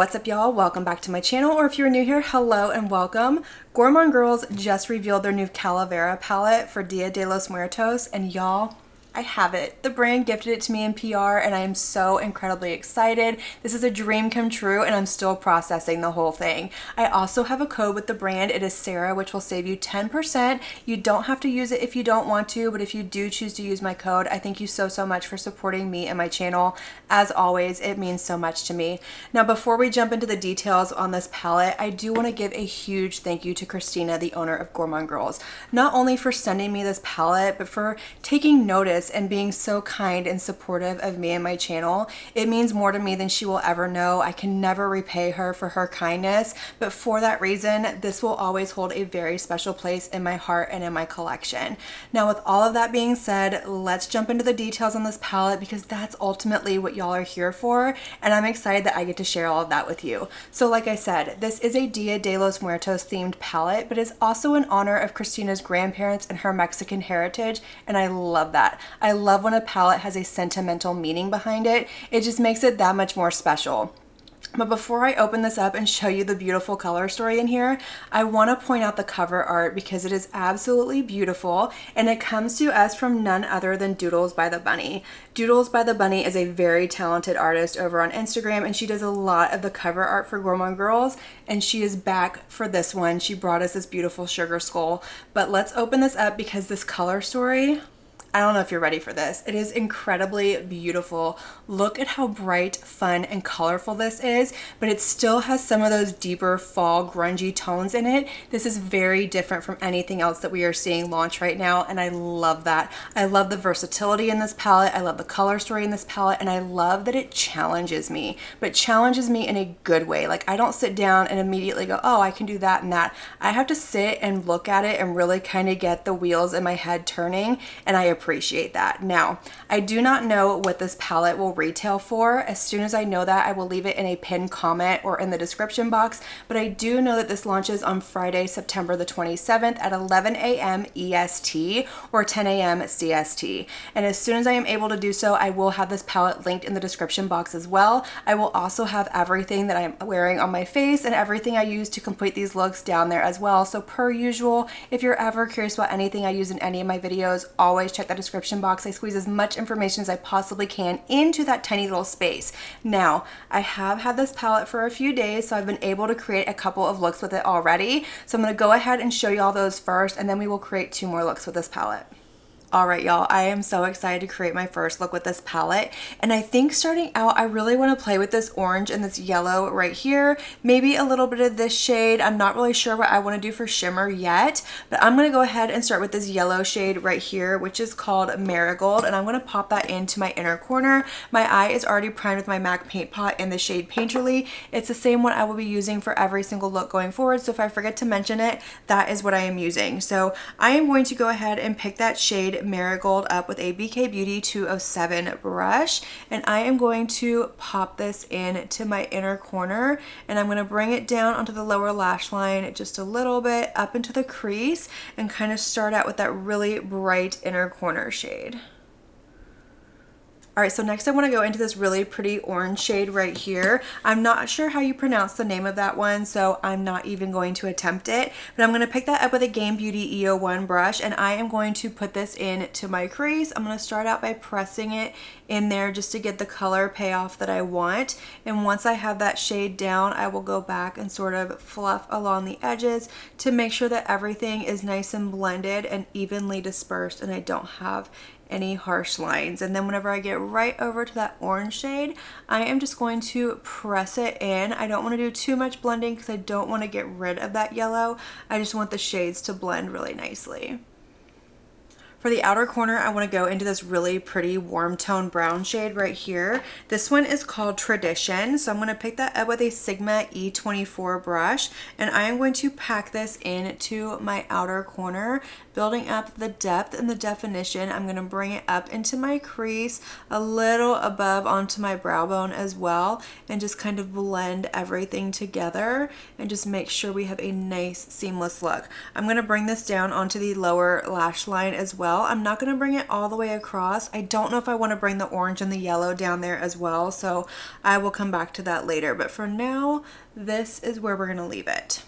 What's up, y'all? Welcome back to my channel, or if you're new here, hello and welcome. Gourmande Girls just revealed their new Calavera palette for Dia de los Muertos, and y'all, I have it. The brand gifted it to me in PR, and I am so incredibly excited. This is a dream come true, and I'm still processing the whole thing. I also have a code with the brand. It is Sarah, which will save you 10%. You don't have to use it if you don't want to, but if you do choose to use my code, I thank you so much for supporting me and my channel. As always, it means so much to me. Now, before we jump into the details on this palette, I do want to give a huge thank you to Christina, the owner of Gourmande Girls, not only for sending me this palette, but for taking notice and being so kind and supportive of me and my channel. It means more to me than she will ever know. I can never repay her for her kindness, but for that reason, this will always hold a very special place in my heart and in my collection. Now, with all of that being said, let's jump into the details on this palette, because that's ultimately what y'all are here for, and I'm excited that I get to share all of that with you. So like I said, this is a Dia de los Muertos themed palette, but it's also in honor of Christina's grandparents and her Mexican heritage, and I love that. I love when a palette has a sentimental meaning behind it. It just makes it that much more special. But before I open this up and show you the beautiful color story in here, I want to point out the cover art because it is absolutely beautiful, and it comes to us from none other than Doodles by the Bunny. Doodles by the Bunny is a very talented artist over on Instagram, and she does a lot of the cover art for Gourmande Girls, and she is back for this one. She brought us this beautiful sugar skull. But let's open this up because this color story, I don't know if you're ready for this. It is incredibly beautiful. Look at how bright, fun, and colorful this is, but it still has some of those deeper fall grungy tones in it. This is very different from anything else that we are seeing launch right now, and I love that. I love the versatility in this palette. I love the color story in this palette, and I love that it challenges me, but challenges me in a good way. Like, I don't sit down and immediately go, oh, I can do that and that. I have to sit and look at it and really kind of get the wheels in my head turning, and I appreciate that. Now, I do not know what this palette will retail for. As soon as I know that, I will leave it in a pinned comment or in the description box, but I do know that this launches on Friday, September the 27th at 11 a.m. EST or 10 a.m. CST. And as soon as I am able to do so, I will have this palette linked in the description box as well. I will also have everything that I'm wearing on my face and everything I use to complete these looks down there as well. So per usual, if you're ever curious about anything I use in any of my videos, always check the description box. I squeeze as much information as I possibly can into that tiny little space. Now, I have had this palette for a few days, so I've been able to create a couple of looks with it already. So I'm going to go ahead and show you all those first, and then we will create 2 more looks with this palette. All right, y'all, I am so excited to create my first look with this palette, and I think starting out, I really want to play with this orange and this yellow right here, maybe a little bit of this shade. I'm not really sure what I want to do for shimmer yet, but I'm going to go ahead and start with this yellow shade right here, which is called Marigold, and I'm going to pop that into my inner corner. My eye is already primed with my MAC paint pot in the shade Painterly. It's the same one I will be using for every single look going forward, so if I forget to mention it, that is what I am using. So I am going to go ahead and pick that shade Marigold up with a BK Beauty 207 brush, and I am going to pop this into my inner corner, and I'm going to bring it down onto the lower lash line just a little bit up into the crease and kind of start out with that really bright inner corner shade. All right, so next I want to go into this really pretty orange shade right here. I'm not sure how you pronounce the name of that one, so I'm not even going to attempt it, but I'm going to pick that up with a Game Beauty E01 brush, and I am going to put this into my crease. I'm going to start out by pressing it in there just to get the color payoff that I want, and once I have that shade down, I will go back and sort of fluff along the edges to make sure that everything is nice and blended and evenly dispersed, and I don't have any harsh lines. And then whenever I get right over to that orange shade, I am just going to press it in. I don't want to do too much blending because I don't want to get rid of that yellow. I just want the shades to blend really nicely. For the outer corner, I want to go into this really pretty warm tone brown shade right here. This one is called Tradition. So I'm going to pick that up with a Sigma E24 brush, and I am going to pack this into my outer corner, building up the depth and the definition. I'm going to bring it up into my crease, a little above onto my brow bone as well, and just kind of blend everything together and just make sure we have a nice seamless look. I'm going to bring this down onto the lower lash line as well, well. I'm not going to bring it all the way across. I don't know if I want to bring the orange and the yellow down there as well, so I will come back to that later. But for now, this is where we're going to leave it.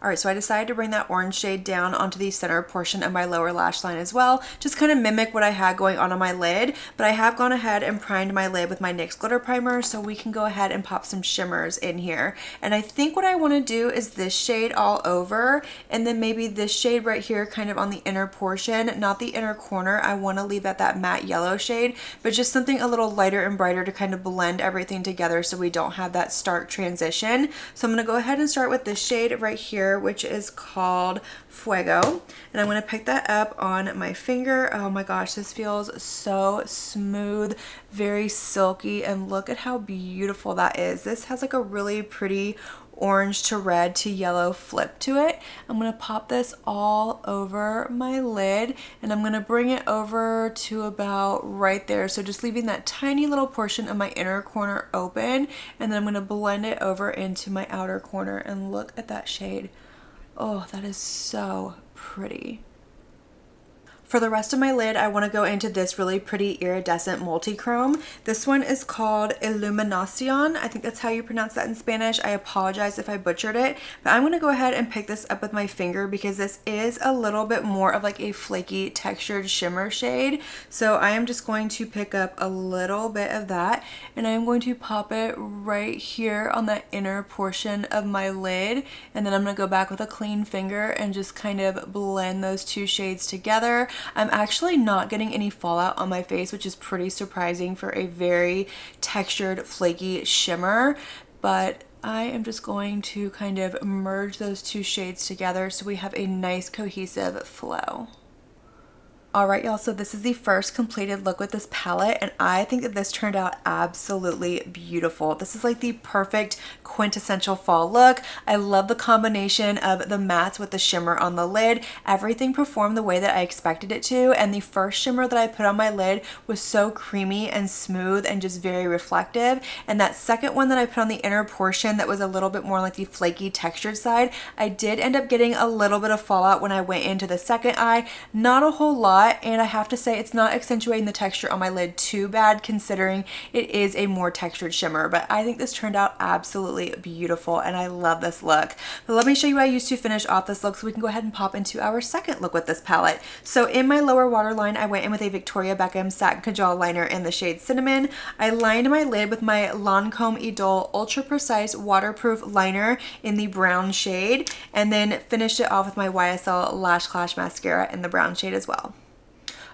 All right, so I decided to bring that orange shade down onto the center portion of my lower lash line as well, just kind of mimic what I had going on my lid, but I have gone ahead and primed my lid with my NYX glitter primer, so we can go ahead and pop some shimmers in here. And I think what I want to do is this shade all over, and then maybe this shade right here kind of on the inner portion, not the inner corner. I want to leave at that matte yellow shade, but just something a little lighter and brighter to kind of blend everything together so we don't have that stark transition. So I'm going to go ahead and start with this shade right here, which is called Fuego, and I'm going to pick that up on my finger. Oh my gosh, this feels so smooth, very silky, and look at how beautiful that is. This has like a really pretty orange to red to yellow flip to it. I'm going to pop this all over my lid, and I'm going to bring it over to about right there, so just leaving that tiny little portion of my inner corner open, and then I'm going to blend it over into my outer corner, and look at that shade. Oh, that is so pretty. For the rest of my lid, I want to go into this really pretty iridescent multi-chrome. This one is called Iluminacion. I think that's how you pronounce that in Spanish. I apologize if I butchered it, but I'm going to go ahead and pick this up with my finger because this is a little bit more of like a flaky textured shimmer shade. So I am just going to pick up a little bit of that, and I'm going to pop it right here on that inner portion of my lid, and then I'm going to go back with a clean finger and just kind of blend those two shades together. I'm actually not getting any fallout on my face, which is pretty surprising for a very textured, flaky shimmer, but I am just going to kind of merge those two shades together so we have a nice cohesive flow. Alright y'all, so this is the first completed look with this palette, and I think that this turned out absolutely beautiful. This is like the perfect quintessential fall look. I love the combination of the mattes with the shimmer on the lid. Everything performed the way that I expected it to, and the first shimmer that I put on my lid was so creamy and smooth and just very reflective, and that second one that I put on the inner portion that was a little bit more like the flaky textured side, I did end up getting a little bit of fallout when I went into the second eye. Not a whole lot, and I have to say it's not accentuating the texture on my lid too bad considering it is a more textured shimmer, but I think this turned out absolutely beautiful and I love this look. But let me show you what I used to finish off this look so we can go ahead and pop into our second look with this palette. So in my lower waterline, I went in with a Victoria Beckham Satin Kajal liner in the shade Cinnamon. I lined my lid with my Lancome Idole Ultra Precise Waterproof Liner in the brown shade, and then finished it off with my YSL Lash Clash Mascara in the brown shade as well.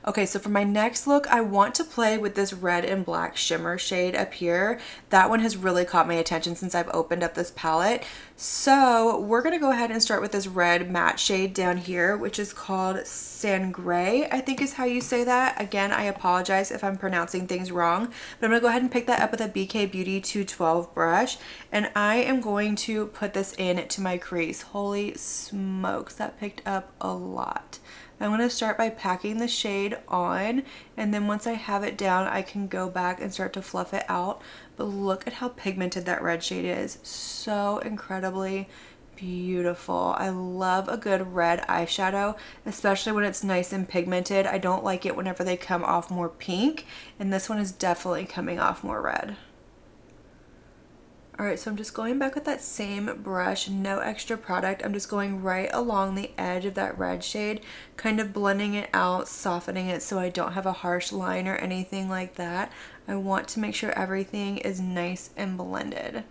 Okay, so for my next look, I want to play with this red and black shimmer shade up here. That one has really caught my attention since I've opened up this palette. So we're gonna go ahead and start with this red matte shade down here, which is called Sangre, I think is how you say that. Again, I apologize if I'm pronouncing things wrong, but I'm gonna go ahead and pick that up with a BK Beauty 212 brush, and I am going to put this in to my crease. Holy smokes, that picked up a lot. I'm going to start by packing the shade on, and then once I have it down, I can go back and start to fluff it out. But look at how pigmented that red shade is. So incredibly beautiful. I love a good red eyeshadow, especially when it's nice and pigmented. I don't like it whenever they come off more pink, and this one is definitely coming off more red. Alright, so I'm just going back with that same brush, no extra product. I'm just going right along the edge of that red shade, kind of blending it out, softening it so I don't have a harsh line or anything like that. I want to make sure everything is nice and blended.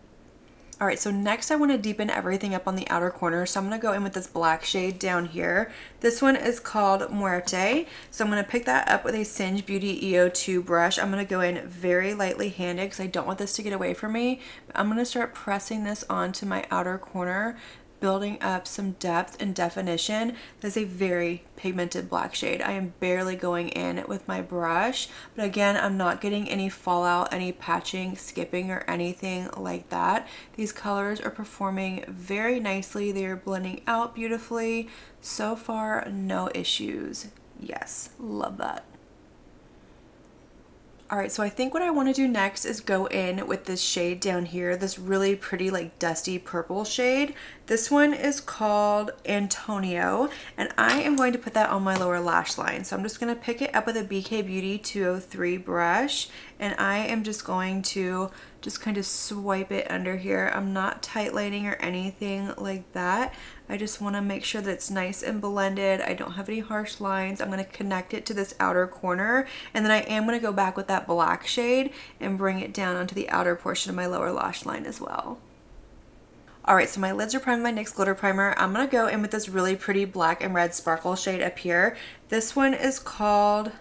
Alright, so next I want to deepen everything up on the outer corner, so I'm going to go in with this black shade down here. This one is called Muerte, so I'm going to pick that up with a Singe Beauty EO2 brush. I'm going to go in very lightly handed because I don't want this to get away from me. I'm going to start pressing this onto my outer corner, building up some depth and definition. This is a very pigmented black shade. I am barely going in with my brush, but again, I'm not getting any fallout, any patching, skipping, or anything like that. These colors are performing very nicely. They are blending out beautifully. So far, no issues. Yes, love that. All right, so I think what I want to do next is go in with this shade down here, this really pretty like dusty purple shade. This one is called Antonio, and I am going to put that on my lower lash line. So I'm just going to pick it up with a BK Beauty 203 brush, and I am just going to just kind of swipe it under here. I'm not tight lining or anything like that. I just want to make sure that it's nice and blended. I don't have any harsh lines. I'm going to connect it to this outer corner, and then I am going to go back with that black shade and bring it down onto the outer portion of my lower lash line as well. Alright, so my lids are primed with my NYX glitter primer. I'm going to go in with this really pretty black and red sparkle shade up here. This one is called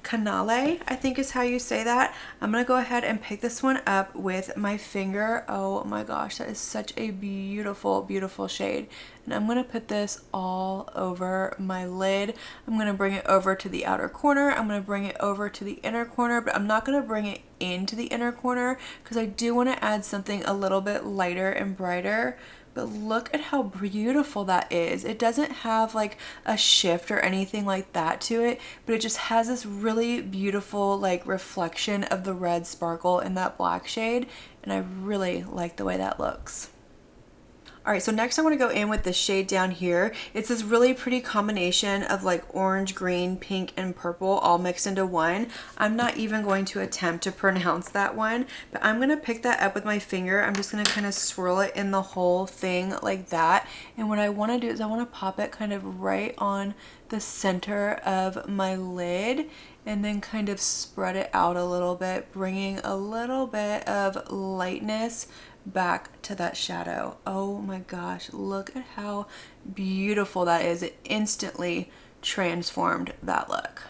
Canale, I think is how you say that. I'm going to go ahead and pick this one up with my finger. Oh my gosh, that is such a beautiful, beautiful shade. And I'm going to put this all over my lid. I'm going to bring it over to the outer corner. I'm going to bring it over to the inner corner, but I'm not going to bring it into the inner corner because I do want to add something a little bit lighter and brighter. But look at how beautiful that is. It doesn't have like a shift or anything like that to it, but it just has this really beautiful like reflection of the red sparkle in that black shade, and I really like the way that looks. Alright, so next I want to go in with this shade down here. It's this really pretty combination of like orange, green, pink, and purple all mixed into one. I'm not even going to attempt to pronounce that one, but I'm going to pick that up with my finger. I'm just going to kind of swirl it in the whole thing like that. And what I want to do is I want to pop it kind of right on the center of my lid and then kind of spread it out a little bit, bringing a little bit of lightness back to that shadow. Oh my gosh, look at how beautiful that is. It instantly transformed that look.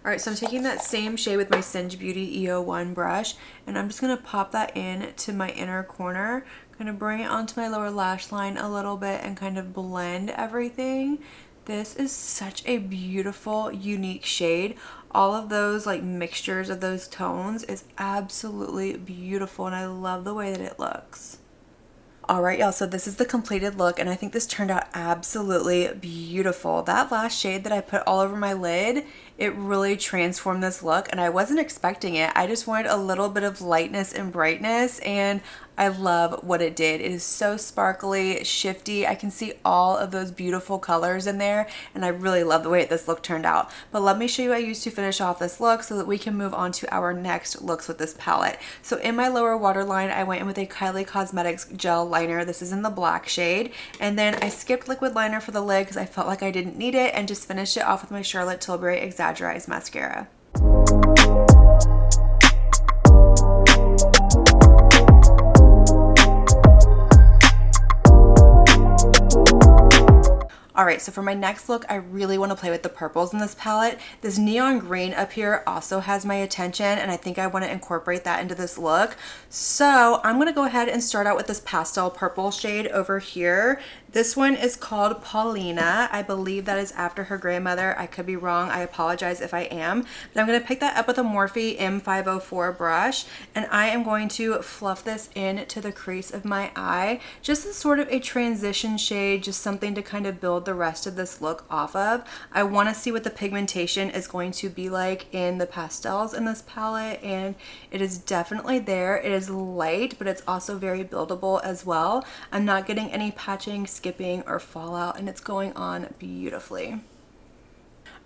Alright, so I'm taking that same shade with my Singe Beauty EO1 brush, and I'm just going to pop that in to my inner corner, kind of bring it onto my lower lash line a little bit and kind of blend everything. This is such a beautiful, unique shade. All of those like mixtures of those tones is absolutely beautiful, and I love the way that it looks. Alright y'all, so this is the completed look, and I think this turned out absolutely beautiful. That last shade that I put all over my lid, it really transformed this look, and I wasn't expecting it. I just wanted a little bit of lightness and brightness, and I love what it did. It is so sparkly, shifty. I can see all of those beautiful colors in there, and I really love the way this look turned out. But let me show you what I used to finish off this look so that we can move on to our next looks with this palette. So in my lower waterline, I went in with a Kylie Cosmetics gel liner. This is in the black shade. And then I skipped liquid liner for the lid because I felt like I didn't need it, and just finished it off with my Charlotte Tilbury Exaggerized mascara. Alright, so for my next look, I really want to play with the purples in this palette. This neon green up here also has my attention, and I think I want to incorporate that into this look. So I'm going to go ahead and start out with this pastel purple shade over here. This one is called Paulina. I believe that is after her grandmother. I could be wrong. I apologize if I am. But I'm going to pick that up with a Morphe M504 brush, and I am going to fluff this into the crease of my eye. Just as sort of a transition shade, just something to kind of build the rest of this look off of. I want to see what the pigmentation is going to be like in the pastels in this palette, and it is definitely there. It is light, but it's also very buildable as well. I'm not getting any patching, skipping, or fallout, and it's going on beautifully.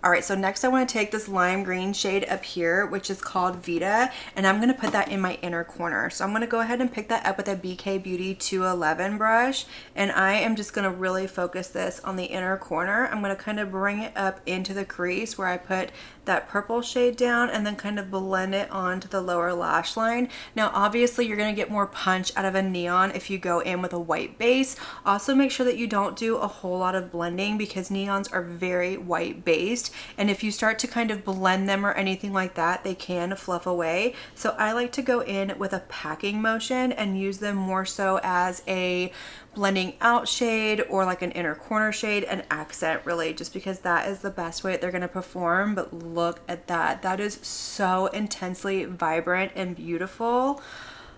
Alright, so next I want to take this lime green shade up here, which is called Vita, and I'm going to put that in my inner corner. So I'm going to go ahead and pick that up with a BK Beauty 211 brush, and I am just going to really focus this on the inner corner. I'm going to kind of bring it up into the crease where I put that purple shade down, and then kind of blend it onto the lower lash line. Now obviously you're going to get more punch out of a neon if you go in with a white base. Also make sure that you don't do a whole lot of blending because neons are very white based, and if you start to kind of blend them or anything like that, they can fluff away. So I like to go in with a packing motion and use them more so as a blending out shade or like an inner corner shade, an accent really, just because that is the best way that they're going to perform. But look at that. That is so intensely vibrant and beautiful.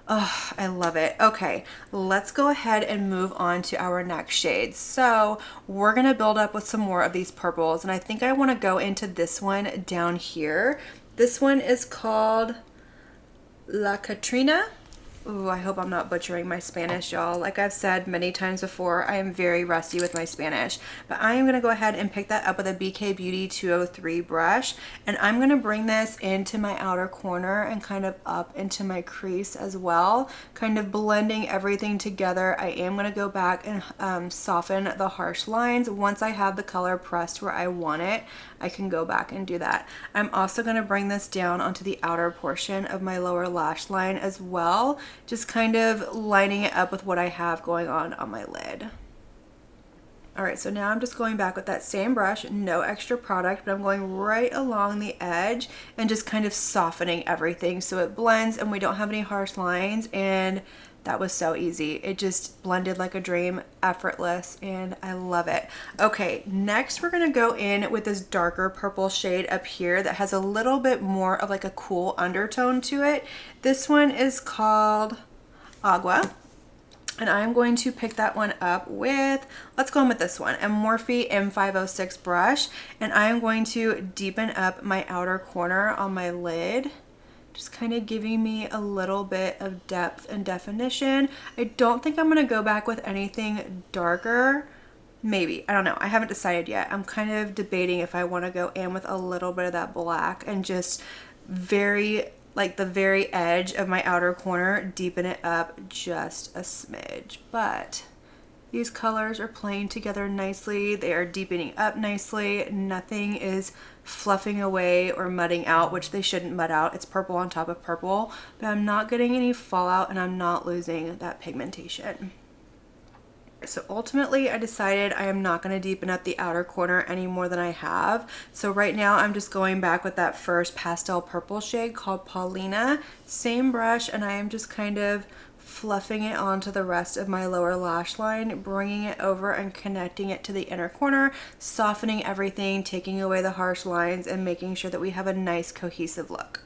Oh, I love it. Okay, let's go ahead and move on to our next shade. So we're gonna build up with some more of these purples, and I think I wanna go into this one down here. This one is called La Catrina. Ooh, I hope I'm not butchering my Spanish, y'all. Like I've said many times before, I am very rusty with my Spanish. But I am going to go ahead and pick that up with a BK Beauty 203 brush. And I'm going to bring this into my outer corner and kind of up into my crease as well. Kind of blending everything together. I am going to go back and soften the harsh lines. Once I have the color pressed where I want it, I can go back and do that. I'm also going to bring this down onto the outer portion of my lower lash line as well. Just kind of lining it up with what I have going on my lid. All right, so now I'm just going back with that same brush, no extra product, but I'm going right along the edge and just kind of softening everything so it blends and we don't have any harsh lines. And that was so easy. It just blended like a dream, effortless, and I love it. Okay, next we're gonna go in with this darker purple shade up here that has a little bit more of like a cool undertone to it. This one is called Agua. And I'm going to pick that one up with, let's go in with this one, a Morphe M506 brush. And I am going to deepen up my outer corner on my lid, just kind of giving me a little bit of depth and definition. I don't think I'm going to go back with anything darker. Maybe, I don't know. I haven't decided yet. I'm kind of debating if I want to go in with a little bit of that black and just like the very edge of my outer corner, deepen it up just a smidge. But these colors are playing together nicely. They are deepening up nicely. Nothing is fluffing away or mudding out, which they shouldn't mud out. It's purple on top of purple, but I'm not getting any fallout and I'm not losing that pigmentation. So ultimately I decided I am not going to deepen up the outer corner any more than I have. So right now I'm just going back with that first pastel purple shade called Paulina. Same brush, and I am just kind of fluffing it onto the rest of my lower lash line, bringing it over and connecting it to the inner corner, softening everything, taking away the harsh lines, and making sure that we have a nice cohesive look.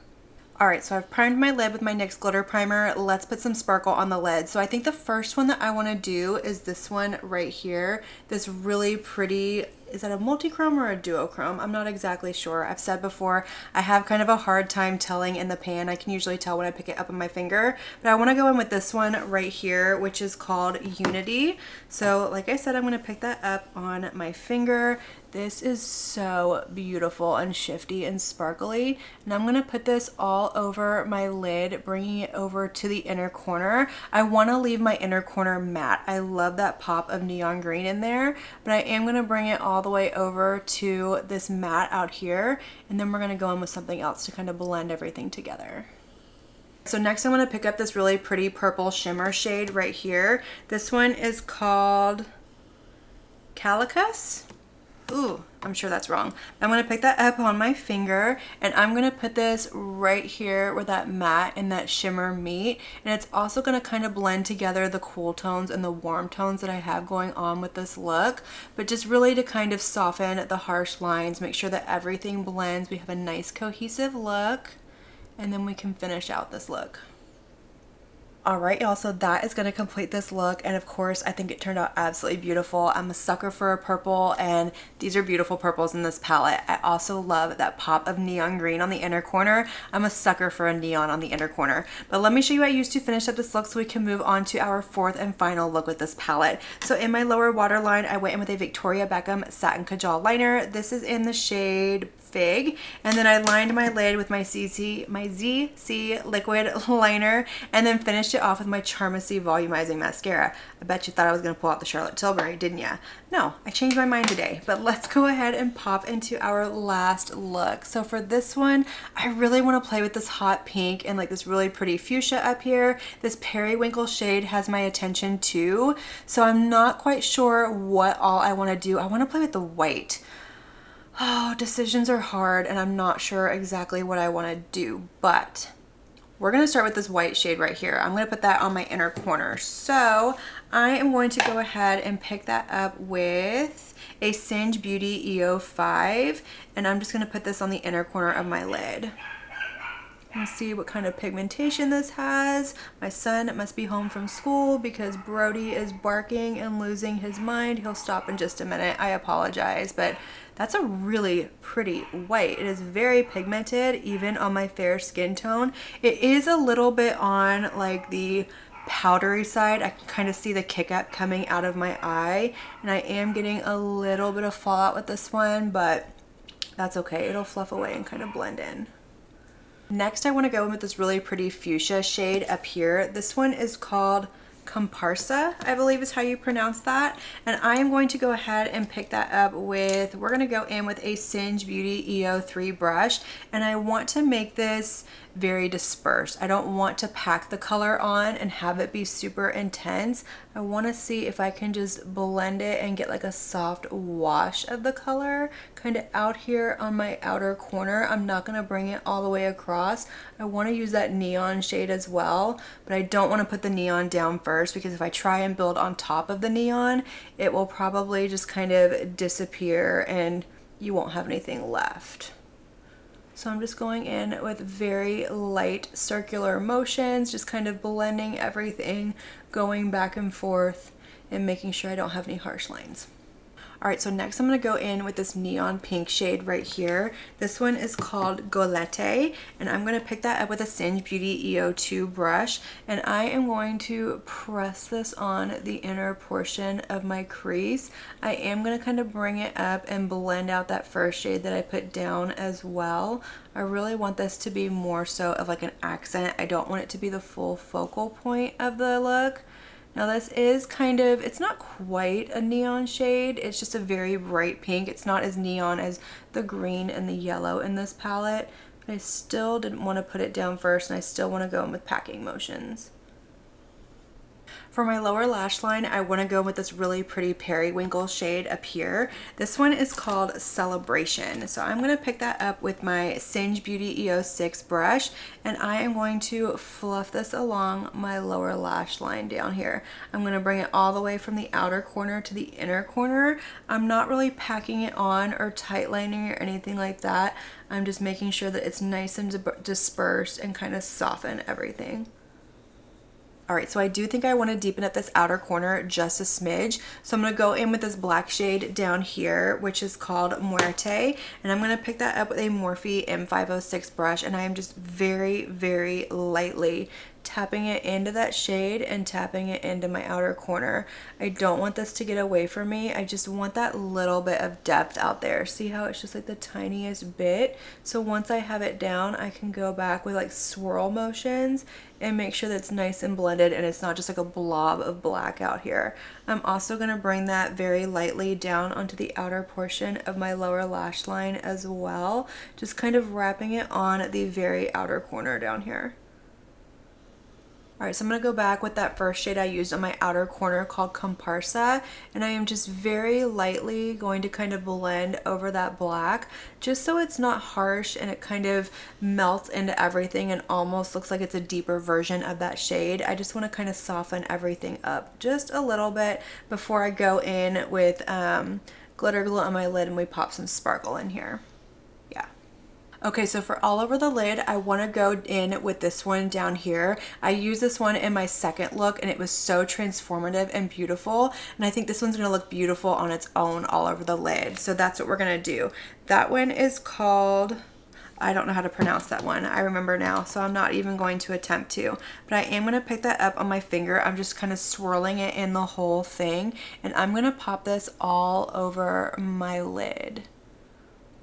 Alright, so I've primed my lid with my NYX glitter primer. Let's put some sparkle on the lid. So I think the first one that I want to do is this one right here. This really pretty, is that a multi-chrome or a duochrome? I'm not exactly sure. I've said before, I have kind of a hard time telling in the pan. I can usually tell when I pick it up on my finger. But I want to go in with this one right here, which is called Unity. So like I said, I'm going to pick that up on my finger. This is so beautiful and shifty and sparkly. And I'm going to put this all over my lid, bringing it over to the inner corner. I want to leave my inner corner matte. I love that pop of neon green in there, but I am going to bring it all the way over to this matte out here. And then we're going to go in with something else to kind of blend everything together. So next I'm going to pick up this really pretty purple shimmer shade right here. This one is called Calicus. Ooh, I'm sure that's wrong. I'm going to pick that up on my finger, and I'm going to put this right here where that matte and that shimmer meet. And it's also going to kind of blend together the cool tones and the warm tones that I have going on with this look. But just really to kind of soften the harsh lines, make sure that everything blends. We have a nice cohesive look, and then we can finish out this look. Alright y'all, so that is going to complete this look, and of course I think it turned out absolutely beautiful. I'm a sucker for a purple, and these are beautiful purples in this palette. I also love that pop of neon green on the inner corner. I'm a sucker for a neon on the inner corner. But let me show you what I used to finish up this look so we can move on to our fourth and final look with this palette. So in my lower waterline, I went in with a Victoria Beckham Satin Kajal liner. This is in the shade Fig, and then I lined my lid with my ZC liquid liner, and then finished it off with my Charmacy volumizing mascara. I bet you thought I was going to pull out the Charlotte Tilbury, didn't ya? No, I changed my mind today. But let's go ahead and pop into our last look. So for this one, I really want to play with this hot pink and like this really pretty fuchsia up here. This periwinkle shade has my attention too, so I'm not quite sure what all I want to do. I want to play with the white. Oh, decisions are hard, and I'm not sure exactly what I want to do, but we're going to start with this white shade right here. I'm going to put that on my inner corner. So I am going to go ahead and pick that up with a Singe Beauty EO5, and I'm just going to put this on the inner corner of my lid. Let's see what kind of pigmentation this has. My son must be home from school because Brody is barking and losing his mind. He'll stop in just a minute. I apologize, but that's a really pretty white. It is very pigmented, even on my fair skin tone. It is a little bit on like the powdery side. I can kind of see the kick up coming out of my eye, and I am getting a little bit of fallout with this one, but that's okay. It'll fluff away and kind of blend in. Next, I want to go in with this really pretty fuchsia shade up here. This one is called Comparsa, I believe is how you pronounce that. And I am going to go ahead and pick that up with, we're going to go in with a Singe Beauty EO3 brush. And I want to make this very dispersed. I don't want to pack the color on and have it be super intense. I want to see if I can just blend it and get like a soft wash of the color kind of out here on my outer corner. I'm not going to bring it all the way across. I want to use that neon shade as well, but I don't want to put the neon down first, because if I try and build on top of the neon, it will probably just kind of disappear and you won't have anything left. So I'm just going in with very light circular motions, just kind of blending everything, going back and forth and making sure I don't have any harsh lines. All right, so next I'm gonna go in with this neon pink shade right here. This one is called Golette, and I'm gonna pick that up with a Singe Beauty EO2 brush, and I am going to press this on the inner portion of my crease. I am gonna kind of bring it up and blend out that first shade that I put down as well. I really want this to be more so of like an accent. I don't want it to be the full focal point of the look. Now this is kind of, it's not quite a neon shade, it's just a very bright pink. It's not as neon as the green and the yellow in this palette, but I still didn't want to put it down first, and I still want to go in with packing motions. For my lower lash line, I want to go with this really pretty periwinkle shade up here. This one is called Celebration. So I'm going to pick that up with my Singe Beauty EO6 brush, and I am going to fluff this along my lower lash line down here. I'm going to bring it all the way from the outer corner to the inner corner. I'm not really packing it on or tight lining or anything like that. I'm just making sure that it's nice and dispersed and kind of soften everything. All right, so I do think I want to deepen up this outer corner just a smidge. So I'm going to go in with this black shade down here, which is called Muerte. And I'm going to pick that up with a Morphe M506 brush. And I am just very, very lightly tapping it into that shade and tapping it into my outer corner. I don't want this to get away from me. I just want that little bit of depth out there. See how it's just like the tiniest bit? So once I have it down, I can go back with like swirl motions and make sure that it's nice and blended and it's not just like a blob of black out here. I'm also going to bring that very lightly down onto the outer portion of my lower lash line as well, just kind of wrapping it on the very outer corner down here. All right, so I'm going to go back with that first shade I used on my outer corner called Comparsa, and I am just very lightly going to kind of blend over that black just so it's not harsh and it kind of melts into everything and almost looks like it's a deeper version of that shade. I just want to kind of soften everything up just a little bit before I go in with glitter glue on my lid and we pop some sparkle in here. Okay, so for all over the lid, I want to go in with this one down here. I used this one in my second look and it was so transformative and beautiful. And I think this one's going to look beautiful on its own all over the lid. So that's what we're going to do. That one is called, I don't know how to pronounce that one. I remember now, so I'm not even going to attempt to. But I am going to pick that up on my finger. I'm just kind of swirling it in the whole thing. And I'm going to pop this all over my lid.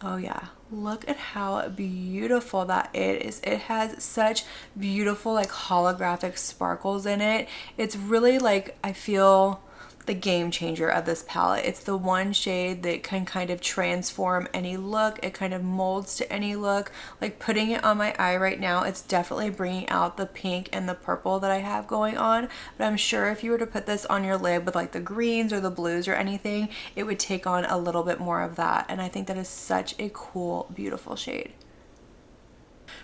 Oh yeah, look at how beautiful that is. It has such beautiful like holographic sparkles in it. It's really like, I feel the game changer of this palette. It's the one shade that can kind of transform any look. It kind of molds to any look. Like putting it on my eye right now, it's definitely bringing out the pink and the purple that I have going on. But I'm sure if you were to put this on your lid with like the greens or the blues or anything, it would take on a little bit more of that. And I think that is such a cool, beautiful shade.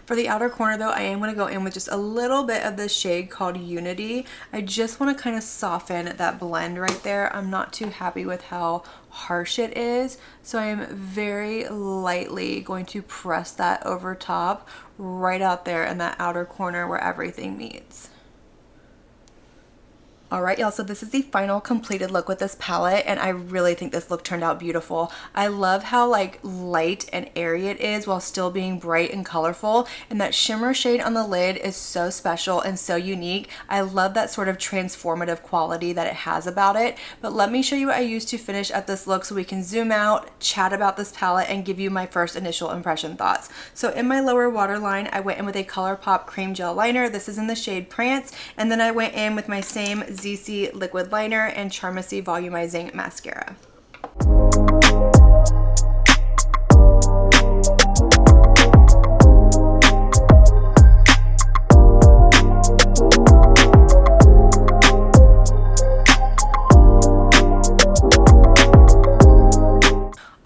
For the outer corner though, I am going to go in with just a little bit of this shade called Unity. I just want to kind of soften that blend right there. I'm not too happy with how harsh it is, so I am very lightly going to press that over top right out there in that outer corner where everything meets. Alright y'all, so this is the final completed look with this palette, and I really think this look turned out beautiful. I love how like light and airy it is while still being bright and colorful, and that shimmer shade on the lid is so special and so unique. I love that sort of transformative quality that it has about it. But let me show you what I used to finish up this look so we can zoom out, chat about this palette, and give you my first initial impression thoughts. So in my lower waterline, I went in with a ColourPop cream gel liner. This is in the shade Prance, and then I went in with my same ZC liquid liner and Charmacy volumizing mascara.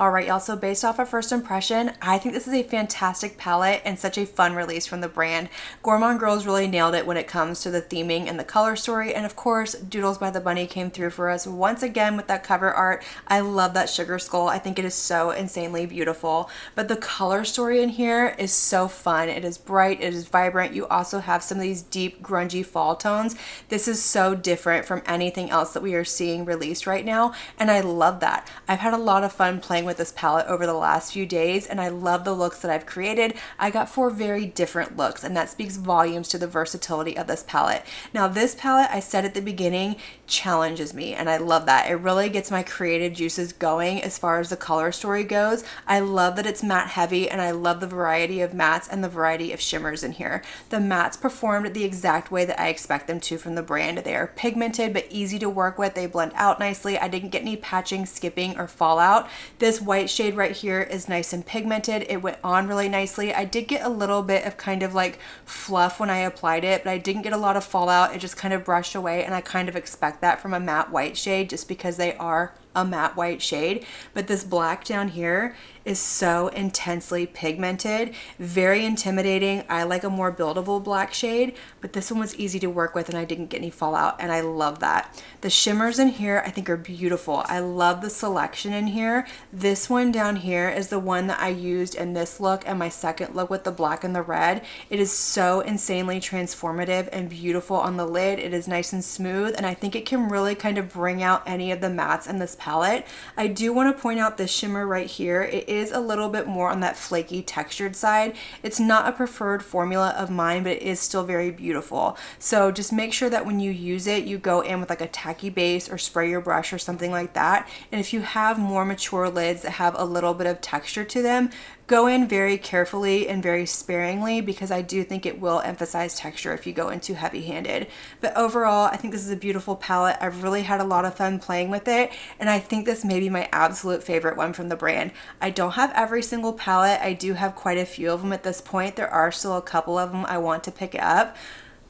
Alright y'all, so based off of first impression, I think this is a fantastic palette and such a fun release from the brand. Gourmande Girls really nailed it when it comes to the theming and the color story, and of course Doodles by the Bunny came through for us once again with that cover art. I love that sugar skull. I think it is so insanely beautiful, but the color story in here is so fun. It is bright, it is vibrant. You also have some of these deep grungy fall tones. This is so different from anything else that we are seeing released right now, and I love that. I've had a lot of fun playing with this palette over the last few days, and I love the looks that I've created. I got 4 very different looks, and that speaks volumes to the versatility of this palette. Now this palette, I said at the beginning, challenges me, and I love that. It really gets my creative juices going as far as the color story goes. I love that it's matte heavy, and I love the variety of mattes and the variety of shimmers in here. The mattes performed the exact way that I expect them to from the brand. They are pigmented but easy to work with. They blend out nicely. I didn't get any patching, skipping, or fallout. This white shade right here is nice and pigmented. It went on really nicely. I did get a little bit of kind of like fluff when I applied it, but I didn't get a lot of fallout. It just kind of brushed away, and I kind of expect that from a matte white shade just because they are a matte white shade. But this black down here is so intensely pigmented, very intimidating. I like a more buildable black shade, but this one was easy to work with and I didn't get any fallout, and I love that. The shimmers in here I think are beautiful. I love the selection in here. This one down here is the one that I used in this look and my second look with the black and the red. It is so insanely transformative and beautiful on the lid. It is nice and smooth, and I think it can really kind of bring out any of the mattes in this palette. I do want to point out this shimmer right here. It is a little bit more on that flaky textured side. It's not a preferred formula of mine, but it is still very beautiful. So just make sure that when you use it, you go in with like a tacky base or spray your brush or something like that. And if you have more mature lids that have a little bit of texture to them, go in very carefully and very sparingly, because I do think it will emphasize texture if you go in too heavy-handed. But overall, I think this is a beautiful palette. I've really had a lot of fun playing with it, and I think this may be my absolute favorite one from the brand. I don't have every single palette. I do have quite a few of them at this point. There are still a couple of them I want to pick up,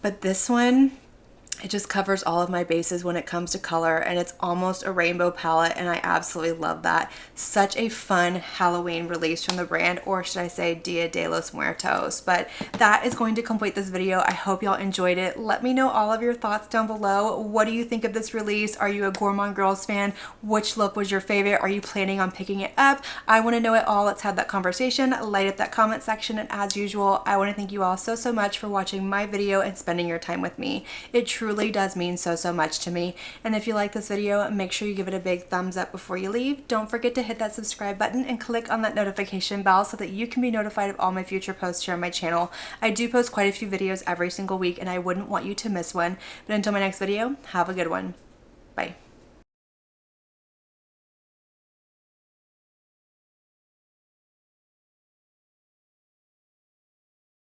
but this one, it just covers all of my bases when it comes to color, and it's almost a rainbow palette, and I absolutely love that. Such a fun Halloween release from the brand, or should I say Dia de los Muertos. But that is going to complete this video. I hope y'all enjoyed it. Let me know all of your thoughts down below. What do you think of this release? Are you a Gourmande Girls fan? Which look was your favorite? Are you planning on picking it up? I want to know it all. Let's have that conversation. Light up that comment section, and as usual, I want to thank you all so much for watching my video and spending your time with me. It truly does mean so much to me. And if you like this video, make sure you give it a big thumbs up before you leave. Don't forget to hit that subscribe button and click on that notification bell so that you can be notified of all my future posts here on my channel. I do post quite a few videos every single week, and I wouldn't want you to miss one. But until my next video, have a good one. Bye.